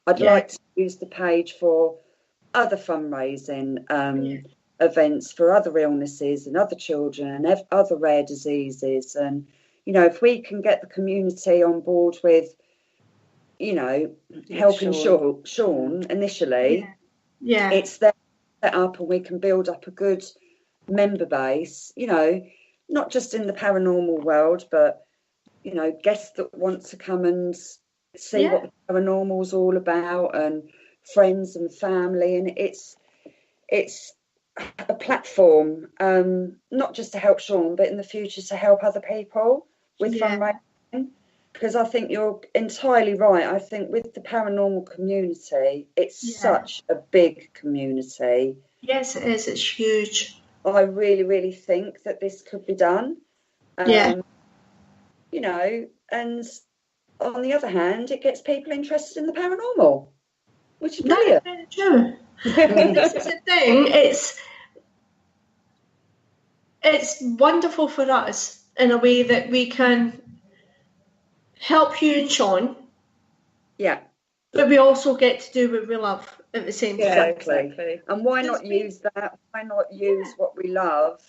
I'd like to use the page for other fundraising events for other illnesses and other children and other rare diseases. And, you know, if we can get the community on board with, you know, helping Shaun initially, it's there set up and we can build up a good member base, you know, not just in the paranormal world, but, you know, guests that want to come and see what the paranormal's all about, and friends and family. And it's a platform, not just to help Shaun, but in the future to help other people with fundraising. Because I think you're entirely right. I think with the paranormal community, it's such a big community. Yes, it is. It's huge. I really, really think that this could be done. You know, and on the other hand, it gets people interested in the paranormal, which is brilliant. That's very true. This is the thing. It's wonderful for us in a way that we can help you and Shaun. Yeah. But we also get to do what we love at the same time. Exactly. And why not use that? Why not use what we love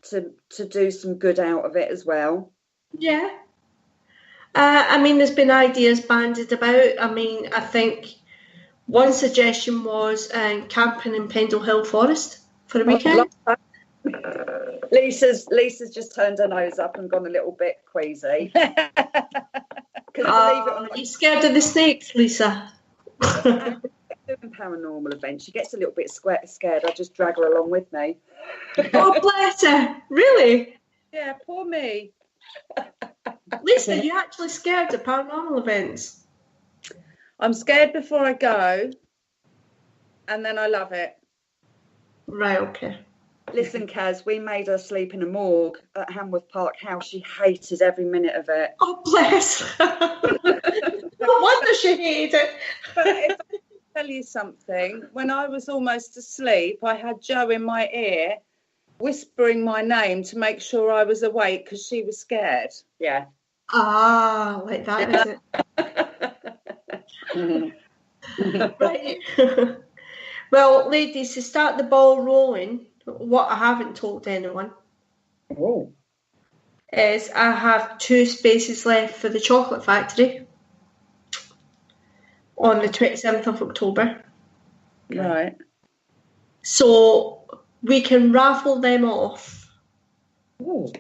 to do some good out of it as well? Yeah. I mean, there's been ideas bandied about. I mean, I think one suggestion was camping in Pendle Hill Forest for a weekend. Lisa's just turned her nose up and gone a little bit queasy. Are you scared of the snakes, Lisa? Doing paranormal events, she gets a little bit scared. I just drag her along with me. Oh, bless her. Really? Yeah, poor me. Lisa, you actually scared of paranormal events? I'm scared before I go, and then I love it. Right, okay. Listen, Kaz, we made her sleep in a morgue at Hamworth Park House. She hated every minute of it. Oh, bless. No wonder she hated it. But if I tell you something, when I was almost asleep, I had Jo in my ear whispering my name to make sure I was awake because she was scared. Yeah. Ah, like that, is it? Right. Well, ladies, to start the ball rolling, what I haven't told anyone is I have 2 spaces left for the Chocolate Factory on the 27th of October. Right. So we can raffle them off to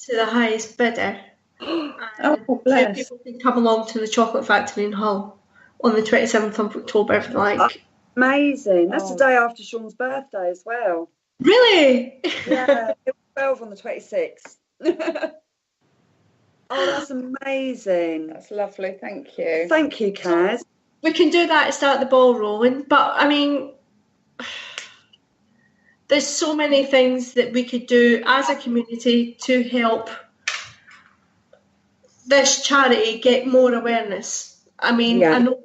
the highest bidder. Oh, bless. People can come along to the Chocolate Factory in Hull on the 27th of October if they like. Amazing. That's the day after Shaun's birthday as well. Really? Yeah, it was 12 on the 26th. Oh, that's amazing. That's lovely. Thank you. Thank you, Kaz. We can do that to start the ball rolling. But, I mean, there's so many things that we could do as a community to help this charity get more awareness. I mean, I know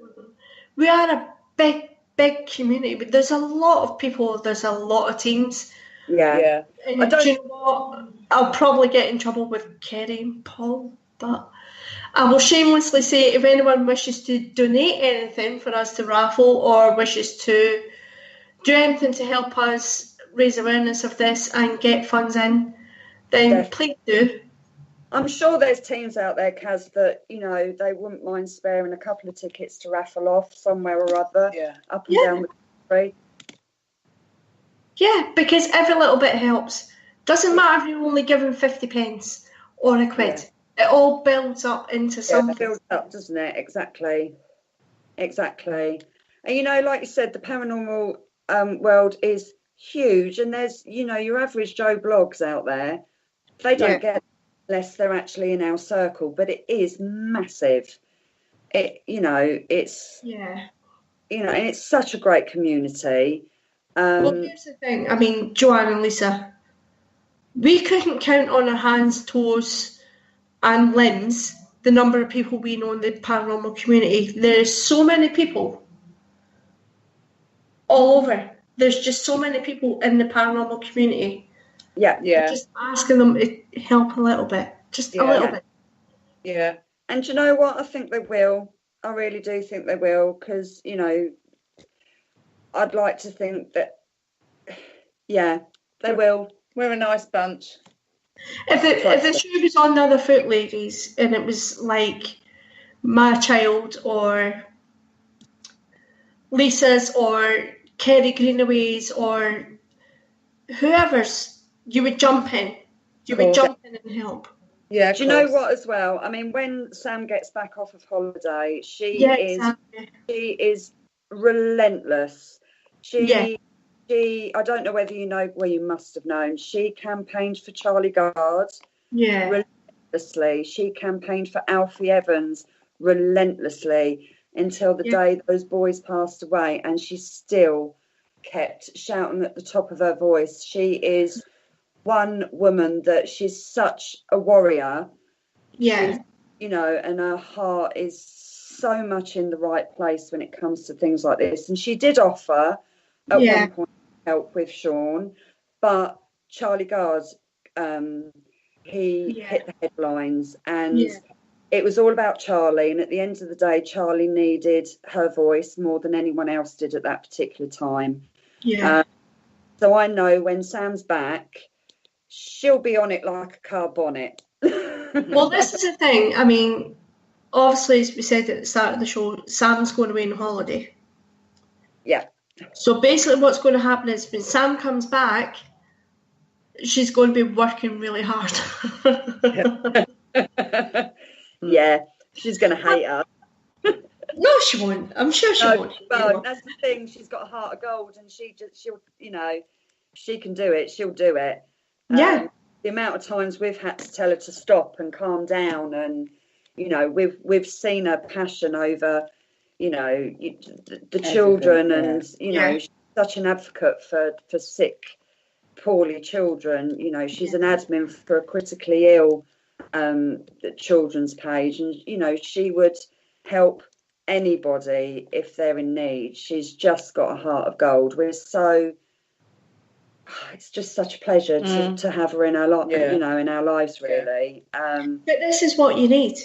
we are a big community, but there's a lot of people, there's a lot of teams. Yeah. And do you know what? I'll probably get in trouble with Kerry and Paul, but I will shamelessly say if anyone wishes to donate anything for us to raffle or wishes to do anything to help us raise awareness of this and get funds in, then please do. I'm sure there's teams out there, Kaz, that, you know, they wouldn't mind sparing a couple of tickets to raffle off somewhere or other, up and down the country. Yeah, because every little bit helps. Doesn't matter if you're only giving 50 pence or a quid. It all builds up into something. It builds up, doesn't it? Exactly. And, you know, like you said, the paranormal world is huge. And there's, you know, your average Joe blogs out there. They don't get it unless they're actually in our circle. But it is massive. It's, you know, and it's such a great community. Well, here's the thing. I mean, Joanne and Lisa, we couldn't count on our hands, toes, and limbs the number of people we know in the paranormal community. There's so many people all over. There's just so many people in the paranormal community. Yeah. Just asking them to help a little bit. Just a little bit. Yeah. And you know what? I think they will. I really do think they will, because, you know, I'd like to think that, yeah, they will. We're a nice bunch. If the shoe was on the other foot, ladies, and it was like my child or Lisa's or Kerry Greenaway's or whoever's, you would jump in. You would jump in and help. Yeah. Do you know what as well? I mean, when Sam gets back off of holiday, she is relentless. She I don't know whether you know, well, you must have known, she campaigned for Charlie Gard relentlessly. She campaigned for Alfie Evans relentlessly until the day those boys passed away, and she still kept shouting at the top of her voice. She is one woman that she's such a warrior. Yeah. You know, and her heart is so much in the right place when it comes to things like this. And she did offer at one point help with Shaun, but Charlie Gard, he hit the headlines, and it was all about Charlie. And at the end of the day, Charlie needed her voice more than anyone else did at that particular time. So I know when Sam's back, she'll be on it like a car bonnet. Well, this is the thing. I mean, obviously, as we said at the start of the show, Sam's going away on holiday. Yeah. So basically what's going to happen is when Sam comes back, she's going to be working really hard. Yeah, she's going to hate us. No, she won't. I'm sure she won't. Well, that's the thing. She's got a heart of gold, and she'll, you know, she can do it. She'll do it. Yeah. The amount of times we've had to tell her to stop and calm down, and, you know, we've seen her passion over, you know, the children, and, you know, she's such an advocate for sick, poorly children. You know, she's an admin for a critically ill children's page, and, you know, she would help anybody if they're in need. She's just got a heart of gold. It's just such a pleasure to have her in our you know, in our lives, really. But this is what you need.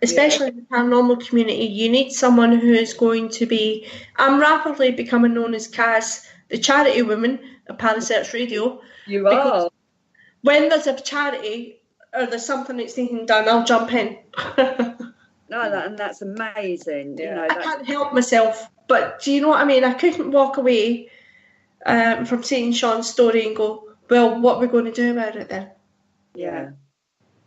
Especially in the paranormal community, you need someone who is going to be... I'm rapidly becoming known as Kaz, the charity woman of Parasearch Radio. You are. When there's a charity or there's something that's needing done, I'll jump in. And that's amazing. You know, I can't help myself, but do you know what I mean? I couldn't walk away from seeing Shaun's story and go, well, what are we going to do about it then? Yeah.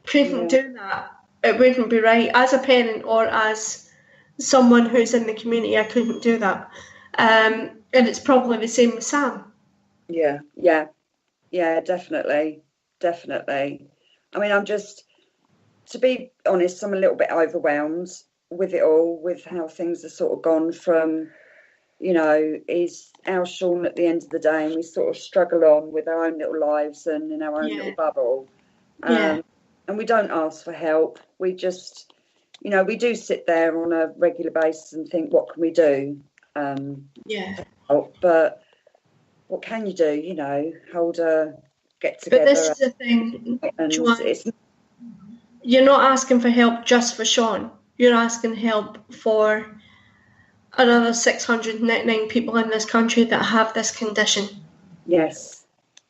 Couldn't do that. It wouldn't be right. As a parent or as someone who's in the community, I couldn't do that. And it's probably the same with Sam. Yeah, definitely. I mean, I'm just, to be honest, I'm a little bit overwhelmed with it all, with how things are sort of gone from, you know, is our Shaun at the end of the day, and we sort of struggle on with our own little lives and in our own little bubble. And we don't ask for help. We just, you know, we do sit there on a regular basis and think, what can we do? But what can you do? You know, hold a get together. But this is the thing, Joanne, you're not asking for help just for Shaun. You're asking help for another 699 people in this country that have this condition. Yes.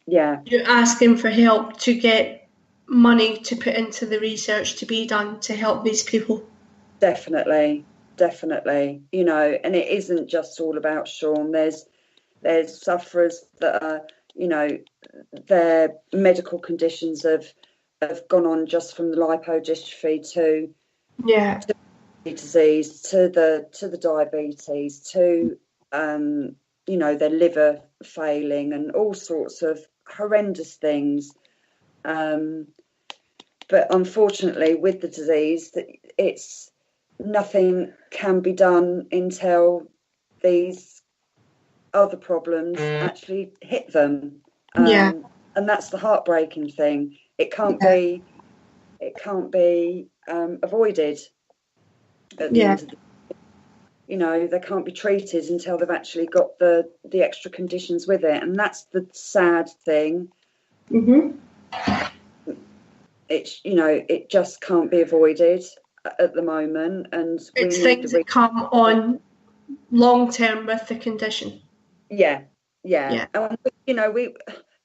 Yeah. You're asking for help to get money to put into the research to be done to help these people. Definitely. You know, and it isn't just all about Shaun. There's sufferers that are, you know, their medical conditions have gone on just from the lipodystrophy to the disease, to the diabetes, to you know, their liver failing and all sorts of horrendous things. But unfortunately, with the disease, it's nothing can be done until these other problems actually hit them. and that's the heartbreaking thing. It can't be avoided at the end of the, they can't be treated until they've actually got the extra conditions with it, and that's the sad thing. It's it just can't be avoided at the moment, and it's things that come on long term with the condition. And we'd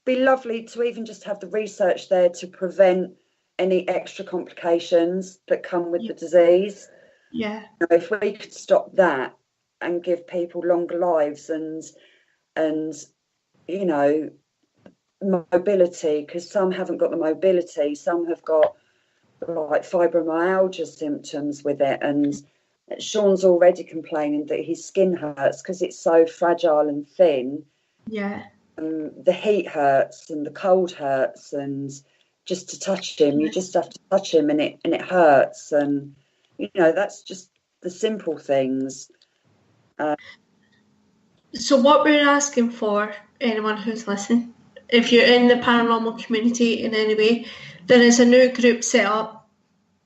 be lovely to even just have the research there to prevent any extra complications that come with the disease. If we could stop that and give people longer lives and mobility, because some haven't got the mobility, some have got like fibromyalgia symptoms with it, and Shaun's already complaining that his skin hurts because it's so fragile and thin. The heat hurts and the cold hurts, and just to touch him, you just have to touch him and it hurts, and that's just the simple things. So what we're asking for anyone who's listening, if you're in the paranormal community in any way, there is a new group set up,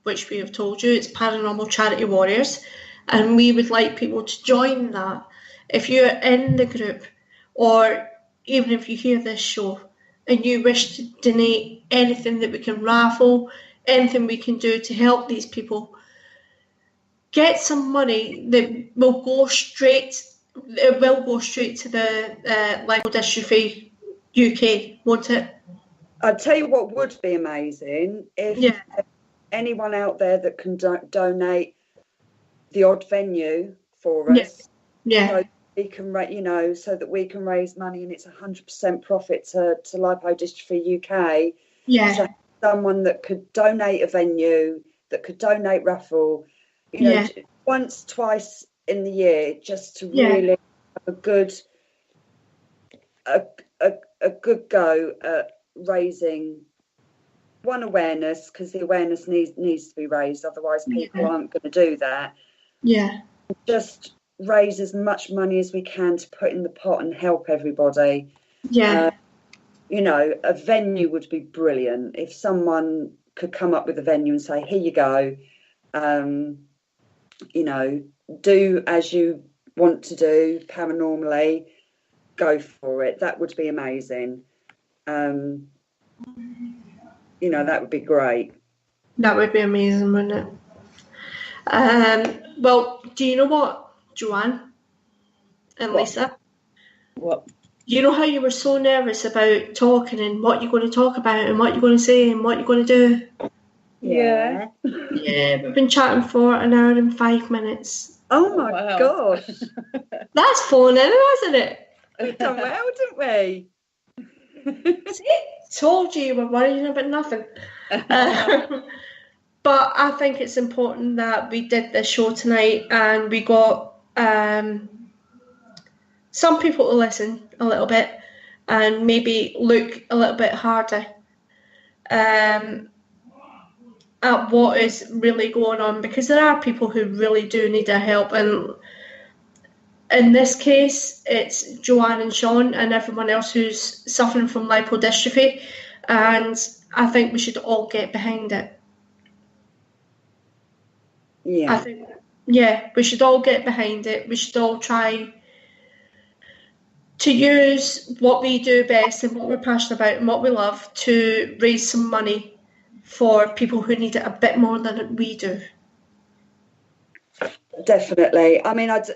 which we have told you, it's Paranormal Charity Warriors, and we would like people to join that. If you're in the group, or even if you hear this show and you wish to donate anything that we can raffle, anything we can do to help these people, get some money that will go straight to the Lipodystrophy UK, won't it? I'll tell you what would be amazing, if anyone out there that can donate the odd venue for us, so we can, so that we can raise money, and it's 100% profit to Lipodystrophy UK. So someone that could donate a venue, that could donate raffle, once, twice in the year, just to really have a good go at raising one, awareness, because the awareness needs to be raised, otherwise people aren't going to do that. Just raise as much money as we can to put in the pot and help everybody. A venue would be brilliant if someone could come up with a venue and say, here you go, do as you want to do paranormally, go for it. That would be amazing. That would be great. That would be amazing, wouldn't it? Well, do you know what, Joanne and Lisa? What? You know how you were so nervous about talking and what you're going to talk about and what you're going to say and what you're going to do? Yeah, we've been chatting for an hour and 5 minutes. Oh my gosh. That's phone in, hasn't it? We've done well, didn't we? See? Told you were worrying about nothing. But I think it's important that we did this show tonight and we got some people to listen a little bit and maybe look a little bit harder at what is really going on, because there are people who really do need our help, and in this case it's Joanne and Shaun and everyone else who's suffering from lipodystrophy, and I think we should all get behind it. I think we should all get behind it. We should all try to use what we do best and what we're passionate about and what we love to raise some money for people who need it a bit more than we do. Definitely. I mean, I'd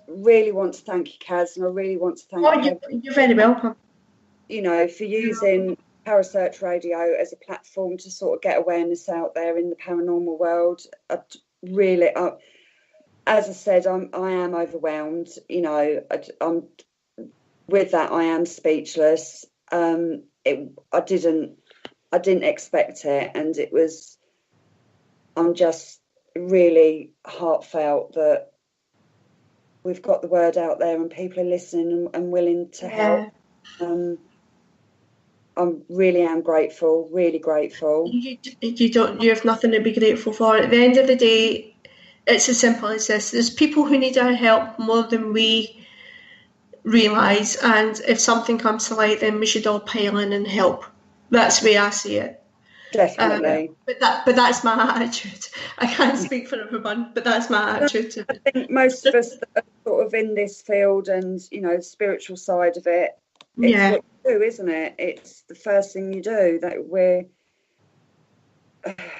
really want to thank you, Kaz, and I really want to thank you. You're very welcome. For using Parasearch Radio as a platform to sort of get awareness out there in the paranormal world. As I said, I am overwhelmed. I'm with that. I am speechless. I didn't expect it, and I'm just really heartful that we've got the word out there and people are listening and willing to help. I really am grateful, really grateful. You have nothing to be grateful for. At the end of the day, it's as simple as this. There's people who need our help more than we realise, and if something comes to light, then we should all pile in and help. That's the way I see it. Definitely. But that's my attitude. I can't speak for everyone, but that's my attitude to it. I think most of us that are sort of in this field and, you know, the spiritual side of it, it's what you do, isn't it? It's the first thing you do that we're...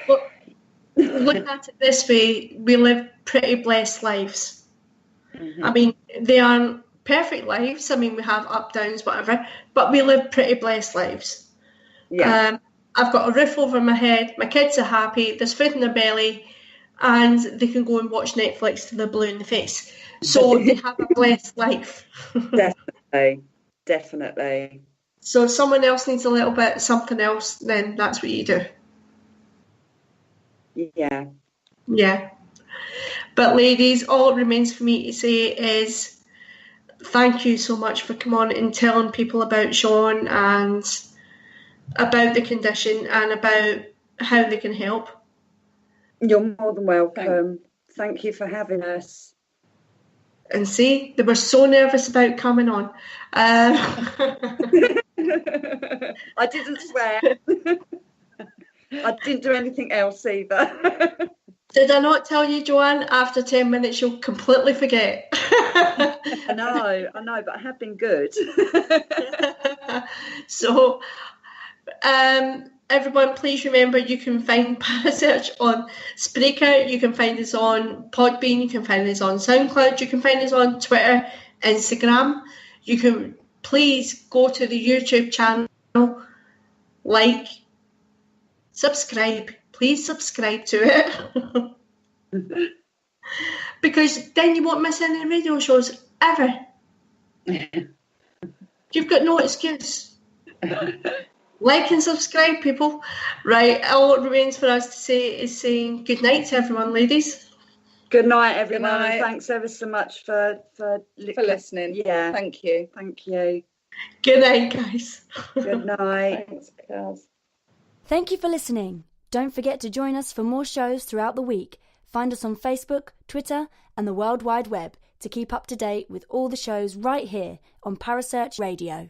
Well, look at it this way, we live pretty blessed lives. Mm-hmm. I mean, they aren't perfect lives. I mean, we have up, downs, whatever, but we live pretty blessed lives. Yeah. I've got a roof over my head, my kids are happy, there's food in their belly, and they can go and watch Netflix till they're blue in the face. So they have a blessed life. Definitely. So if someone else needs a little bit something else, then that's what you do. Yeah. But ladies, all it remains for me to say is thank you so much for coming on and telling people about Shaun and about the condition and about how they can help. You're more than welcome. Thank you for having us. And see, they were so nervous about coming on. I didn't swear. I didn't do anything else either. Did I not tell you, Joanne, after 10 minutes you'll completely forget? I know, but I have been good. So, everyone, please remember you can find Parasearch on Spreaker, you can find us on Podbean, you can find us on SoundCloud, you can find us on Twitter, Instagram. You can please go to the YouTube channel, like, subscribe. Please subscribe to it. Because then you won't miss any radio shows ever. You've got no excuse. Like and subscribe, people. Right, all it remains for us to say is saying good night to everyone, ladies. Good night, everyone. Good night. Thanks ever so much for listening. Yeah. Thank you. Good night, guys. Good night. Thanks, girls. Thank you for listening. Don't forget to join us for more shows throughout the week. Find us on Facebook, Twitter, and the World Wide Web to keep up to date with all the shows right here on Parasearch Radio.